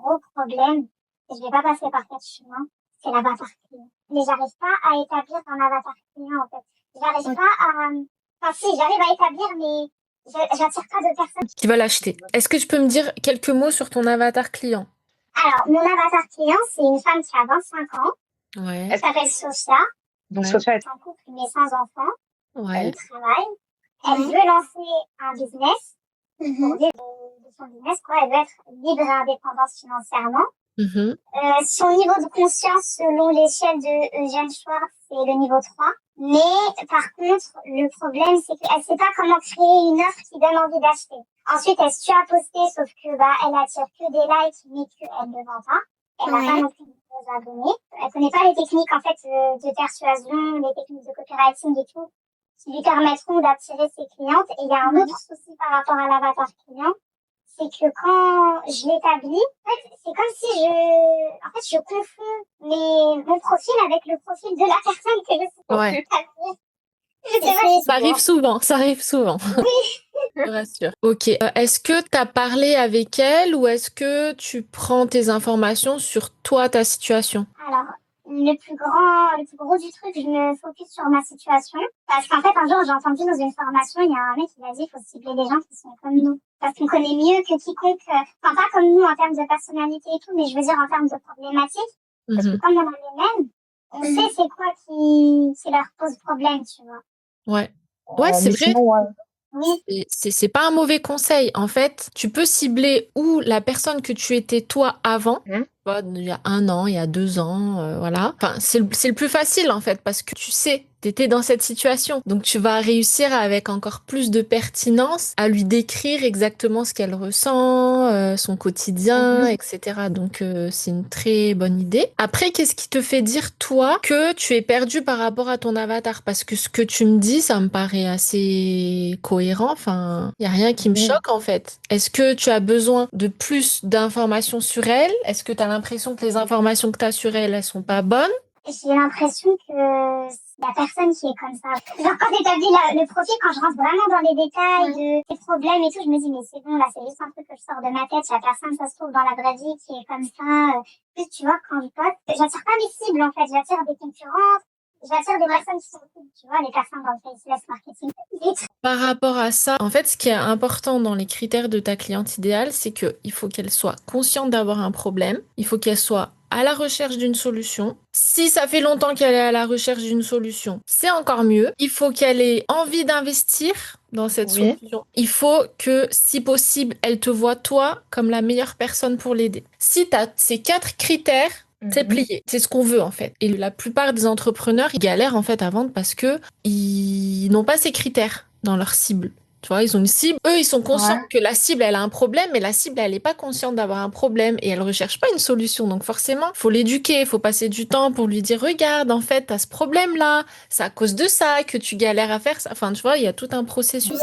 gros problème, et je vais pas passer par quatre chemins, c'est l'avatar client. Mais j'arrive pas à établir un avatar client, en fait. J'arrive pas à... Enfin, si, j'arrive à établir, mais j'attire pas de personnes qui veulent acheter. Est-ce que tu peux me dire quelques mots sur ton avatar client? Alors, mon avatar client, c'est une femme qui a 25 ans. Ouais. Elle s'appelle Sophia. Donc, Sophia est en couple, mais sans enfant. Ouais. Elle travaille. Elle veut lancer un business. Pour vivre de son business, quoi. Elle veut être libre et indépendante financièrement. Son niveau de conscience, selon l'échelle de Eugène Schwartz, c'est le niveau 3. Mais, par contre, le problème, c'est qu'elle sait pas comment créer une offre qui donne envie d'acheter. Ensuite, elle su à poster, sauf que, elle attire que des likes, mais qu'elle ne vend pas. Elle n'a pas non plus de nouveaux abonnés. Elle connaît pas les techniques, en fait, de persuasion, les techniques de copywriting et tout, qui lui permettront d'attirer ses clientes. Et il y a un autre souci par rapport à l'avatar client, c'est que quand je l'établis, en fait, c'est comme si je confonds mon profil avec le profil de la personne que je suis censée établir. Je sais pas si Ça arrive souvent. Oui. Je te rassure. Ok. Est-ce que tu as parlé avec elle ou est-ce que tu prends tes informations sur toi, ta situation? Alors, le plus gros du truc, je me focus sur ma situation. Parce qu'en fait, un jour, j'ai entendu dans une formation, il y a un mec qui m'a dit, il faut cibler des gens qui sont comme nous. Parce qu'on connaît mieux que quiconque, enfin, pas comme nous en termes de personnalité et tout, mais je veux dire en termes de problématiques. Parce que comme on a les mêmes, on sait c'est quoi qui leur pose problème, tu vois. Ouais. Ouais, c'est vrai. Sinon, Oui. C'est pas un mauvais conseil. En fait, tu peux cibler ou la personne que tu étais toi avant, il y a 1 an, il y a 2 ans, voilà. Enfin, c'est le plus facile en fait parce que tu sais, t'étais dans cette situation. Donc tu vas réussir avec encore plus de pertinence à lui décrire exactement ce qu'elle ressent, son quotidien, etc. Donc c'est une très bonne idée. Après, qu'est-ce qui te fait dire toi que tu es perdu par rapport à ton avatar? Parce que ce que tu me dis, ça me paraît assez cohérent. Enfin, il y a rien qui me choque en fait. Est-ce que tu as besoin de plus d'informations sur elle? Est-ce que tu as l'impression que les informations que tu as sur elle, elles sont pas bonnes? J'ai l'impression que y a personne qui est comme ça. Genre, quand t'établis le profil, quand je rentre vraiment dans les détails des problèmes et tout, je me dis, mais c'est bon, là, c'est juste un truc que je sors de ma tête. Y a personne, ça se trouve, dans la vraie vie qui est comme ça. Plus, tu vois, quand je poste, j'attire pas mes cibles, en fait. J'attire des concurrentes. J'attire des personnes qui sont cool, tu vois, les personnes dans le faceless marketing. Par rapport à ça, en fait, ce qui est important dans les critères de ta cliente idéale, c'est qu'il faut qu'elle soit consciente d'avoir un problème. Il faut qu'elle soit à la recherche d'une solution. Si ça fait longtemps qu'elle est à la recherche d'une solution, c'est encore mieux. Il faut qu'elle ait envie d'investir dans cette solution. Il faut que, si possible, elle te voit toi comme la meilleure personne pour l'aider. Si tu as ces 4 critères, c'est plié. C'est ce qu'on veut, en fait. Et la plupart des entrepreneurs, ils galèrent, en fait, à vendre parce que ils n'ont pas ces critères dans leur cible. Tu vois, ils ont une cible. Eux, ils sont conscients que la cible, elle a un problème, mais la cible, elle n'est pas consciente d'avoir un problème et elle recherche pas une solution. Donc, forcément, faut l'éduquer, faut passer du temps pour lui dire, regarde, en fait, t'as ce problème-là. C'est à cause de ça que tu galères à faire ça. Enfin, tu vois, il y a tout un processus.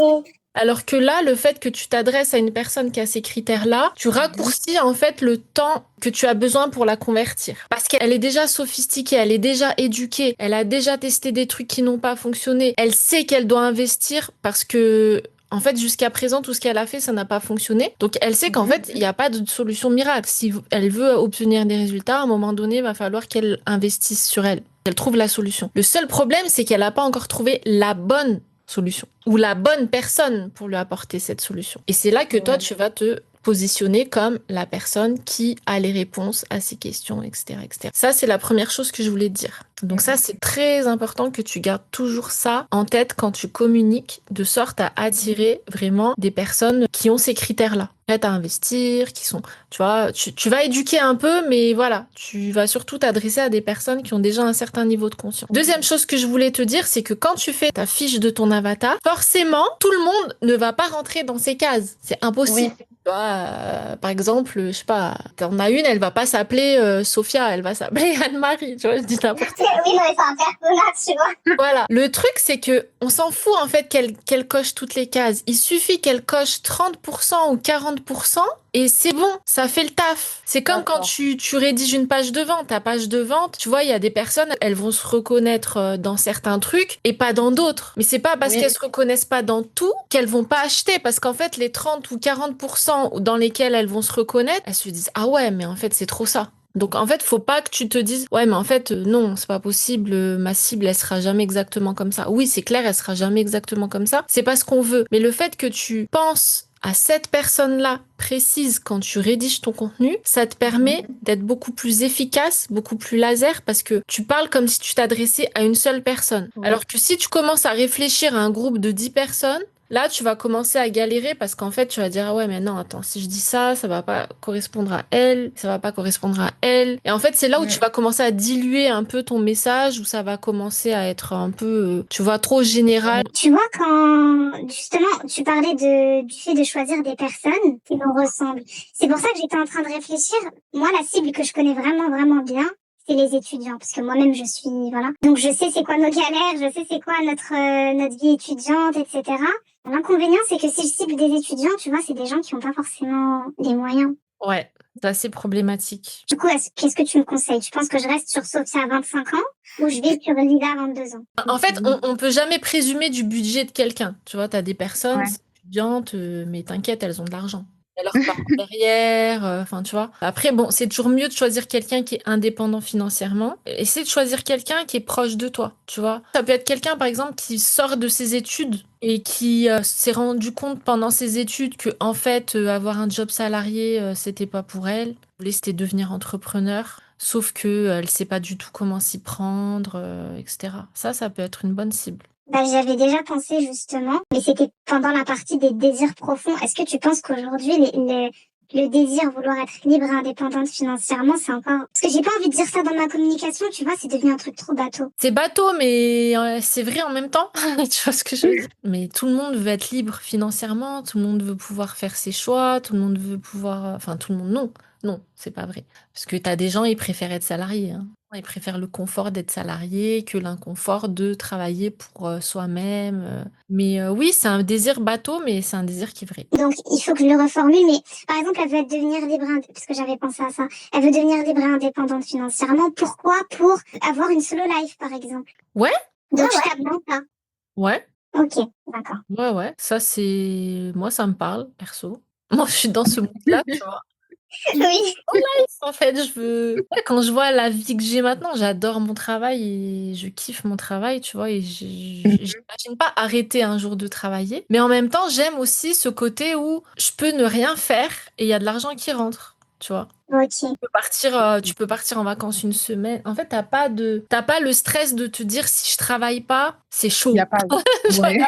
Alors que là, le fait que tu t'adresses à une personne qui a ces critères-là, tu raccourcis en fait le temps que tu as besoin pour la convertir. Parce qu'elle est déjà sophistiquée, elle est déjà éduquée, elle a déjà testé des trucs qui n'ont pas fonctionné, elle sait qu'elle doit investir parce que en fait, jusqu'à présent, tout ce qu'elle a fait, ça n'a pas fonctionné. Donc, elle sait qu'en fait, il n'y a pas de solution miracle. Si elle veut obtenir des résultats, à un moment donné, il va falloir qu'elle investisse sur elle. Elle trouve la solution. Le seul problème, c'est qu'elle n'a pas encore trouvé la bonne solution ou la bonne personne pour lui apporter cette solution. Et c'est là que toi, tu vas te positionner comme la personne qui a les réponses à ces questions, etc., etc. Ça, c'est la première chose que je voulais te dire. Donc ça, c'est très important que tu gardes toujours ça en tête quand tu communiques, de sorte à attirer vraiment des personnes qui ont ces critères-là, prêtes à investir, qui sont, tu vois, tu vas éduquer un peu, mais voilà, tu vas surtout t'adresser à des personnes qui ont déjà un certain niveau de conscience. Deuxième chose que je voulais te dire, c'est que quand tu fais ta fiche de ton avatar, forcément, tout le monde ne va pas rentrer dans ces cases. C'est impossible. Tu vois, par exemple, je sais pas, t'en as une, elle va pas s'appeler Sophia, elle va s'appeler Anne-Marie, tu vois, je dis n'importe quoi. Oui, non, mais c'est un personnage, tu vois. Voilà. Le truc, c'est que on s'en fout, en fait, qu'elle coche toutes les cases. Il suffit qu'elle coche 30% ou 40% et c'est bon, ça fait le taf. C'est comme quand tu rédiges une page de vente. Ta page de vente, tu vois, il y a des personnes, elles vont se reconnaître dans certains trucs et pas dans d'autres. Mais c'est pas parce qu'elles se reconnaissent pas dans tout qu'elles vont pas acheter. Parce qu'en fait, les 30 ou 40% dans lesquels elles vont se reconnaître, elles se disent, ah ouais, mais en fait, c'est trop ça. Donc en fait, faut pas que tu te dises ouais mais en fait non, c'est pas possible, ma cible elle sera jamais exactement comme ça. Oui, c'est clair, elle sera jamais exactement comme ça. C'est pas ce qu'on veut. Mais le fait que tu penses à cette personne-là précise quand tu rédiges ton contenu, ça te permet d'être beaucoup plus efficace, beaucoup plus laser parce que tu parles comme si tu t'adressais à une seule personne. Alors que si tu commences à réfléchir à un groupe de 10 personnes, là, tu vas commencer à galérer parce qu'en fait, tu vas dire, ah ouais, mais non, attends, si je dis ça, ça va pas correspondre à elle, ça va pas correspondre à elle. Et en fait, c'est là où tu vas commencer à diluer un peu ton message, où ça va commencer à être un peu, tu vois, trop général. Tu vois, quand, justement, tu parlais du fait de choisir des personnes qui nous ressemblent. C'est pour ça que j'étais en train de réfléchir. Moi, la cible que je connais vraiment, vraiment bien, c'est les étudiants, parce que moi-même je suis, voilà. Donc je sais c'est quoi nos galères, je sais c'est quoi notre vie étudiante, etc. L'inconvénient, c'est que si je cible des étudiants, tu vois, c'est des gens qui n'ont pas forcément les moyens. Ouais, c'est assez problématique. Du coup, qu'est-ce que tu me conseilles? Tu penses que je reste sur Sophia à 25 ans ou je vais sur Lila à 22 ans? En fait, on peut jamais présumer du budget de quelqu'un. Tu vois, t'as des personnes étudiantes, mais t'inquiète, elles ont de l'argent. Leurs parents derrière, enfin tu vois. Après, bon, c'est toujours mieux de choisir quelqu'un qui est indépendant financièrement. Essaie de choisir quelqu'un qui est proche de toi, tu vois. Ça peut être quelqu'un, par exemple, qui sort de ses études et qui s'est rendu compte pendant ses études que, en fait, avoir un job salarié, c'était pas pour elle. Elle voulait, c'était devenir entrepreneur. Sauf que elle sait pas du tout comment s'y prendre, etc. Ça peut être une bonne cible. Bah, j'avais déjà pensé justement, mais c'était pendant la partie des désirs profonds. Est-ce que tu penses qu'aujourd'hui, le désir, vouloir être libre et indépendante financièrement, c'est encore... Parce que j'ai pas envie de dire ça dans ma communication, tu vois, c'est devenu un truc trop bateau. C'est bateau, mais c'est vrai en même temps. Tu vois ce que je veux dire? Mais tout le monde veut être libre financièrement, tout le monde veut pouvoir faire ses choix, tout le monde veut pouvoir... Enfin, tout le monde, non. Non, c'est pas vrai. Parce que t'as des gens, ils préfèrent être salariés, hein. Ils préfèrent le confort d'être salarié que l'inconfort de travailler pour soi-même. Mais oui, c'est un désir bateau, mais c'est un désir qui est vrai. Donc, il faut que je le reformule, mais par exemple, elle veut devenir libre, parce que j'avais pensé à ça. Elle veut devenir libre et indépendante financièrement. Pourquoi? Pour avoir une solo life, par exemple. Ouais. Donc, je tape dans ça. Ouais. Ok, d'accord. Ouais. Ça, c'est... Moi, ça me parle, perso. Moi, je suis dans ce monde-là, tu vois. Oui. En fait, quand je vois la vie que j'ai maintenant, j'adore mon travail et je kiffe mon travail, tu vois, et j'imagine pas arrêter un jour de travailler. Mais en même temps, j'aime aussi ce côté où je peux ne rien faire et il y a de l'argent qui rentre, tu vois. Ok. Tu peux partir en vacances une semaine. En fait, t'as pas le stress de te dire si je travaille pas, c'est chaud. Il y a pas. Ouais.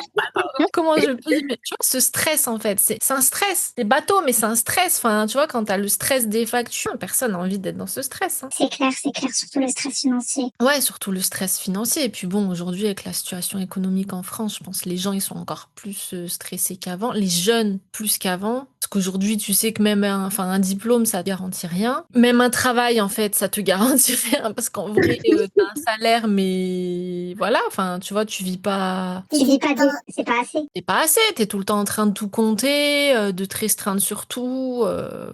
Comment je peux dire, mais tu vois, ce stress, en fait, c'est un stress. C'est bateau, mais c'est un stress. Enfin, tu vois, quand t'as le stress des factures, personne n'a envie d'être dans ce stress, hein. C'est clair, surtout le stress financier. Ouais, surtout le stress financier. Et puis bon, aujourd'hui, avec la situation économique en France, je pense que les gens, ils sont encore plus stressés qu'avant. Les jeunes, plus qu'avant. Parce qu'aujourd'hui, tu sais que même un diplôme, ça te garantit rien. Même un travail, en fait, ça te garantit rien. Parce qu'en vrai, t'as un salaire, mais voilà, enfin, tu vois, tu vis pas... Tu vis pas c'est pas assez. C'est pas assez, t'es tout le temps en train de tout compter, de te restreindre sur tout.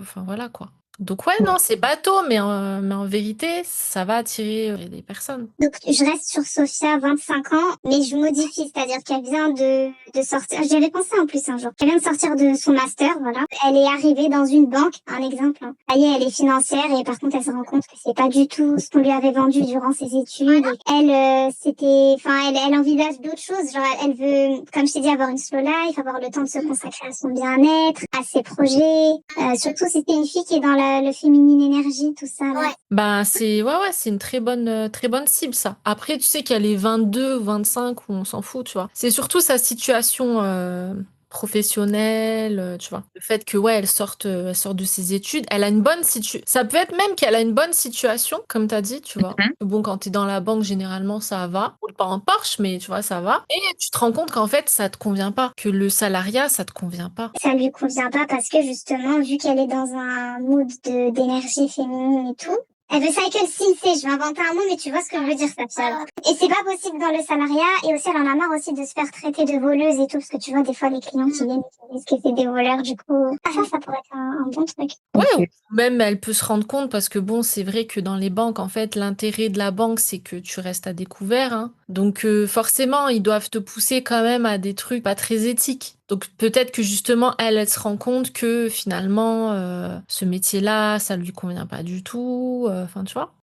Enfin, voilà, quoi. Donc ouais, non, c'est bateau, mais en vérité, ça va attirer des personnes. Donc, je reste sur Sophia, 25 ans, mais je modifie, c'est-à-dire qu'elle vient de sortir, j'y avais pensé en plus un jour, elle vient de sortir de son master, voilà. Elle est arrivée dans une banque, un exemple, hein. Ça y est, elle est financière et par contre, elle se rend compte que c'est pas du tout ce qu'on lui avait vendu durant ses études. Elle, elle envisage d'autres choses, genre, elle veut, comme je t'ai dit, avoir une slow life, avoir le temps de se consacrer à son bien-être, à ses projets, surtout si c'est une fille qui est dans le féminine énergie, tout ça, là. Bah, c'est une très bonne cible, ça. Après, tu sais qu'elle est 22 ou 25, ou on s'en fout, tu vois. C'est surtout sa situation professionnelle, tu vois. Le fait que, ouais, elle sort de ses études, elle a une bonne situation. Ça peut être même qu'elle a une bonne situation, comme t'as dit, tu vois. Bon, quand t'es dans la banque, généralement, ça va. Roule pas en Porsche, mais tu vois, ça va. Et tu te rends compte qu'en fait, ça te convient pas. Que le salariat, ça te convient pas. Ça lui convient pas parce que justement, vu qu'elle est dans un mood d'énergie féminine et tout, Elle veut cycle CNC, je vais inventer un mot, mais tu vois ce que je veux dire, Safia. Et c'est pas possible dans le salariat, et aussi elle en a marre aussi de se faire traiter de voleuse et tout, parce que tu vois, des fois, les clients qui viennent et qui disent que c'est des voleurs, du coup, ça pourrait être un bon truc. Ouais, Ok. ou même elle peut se rendre compte parce que bon, c'est vrai que dans les banques, en fait, l'intérêt de la banque, c'est que tu restes à découvert, hein. Donc forcément, ils doivent te pousser quand même à des trucs pas très éthiques. Donc peut-être que justement, elle se rend compte que finalement, ce métier-là, ça lui convient pas du tout. Enfin, tu vois.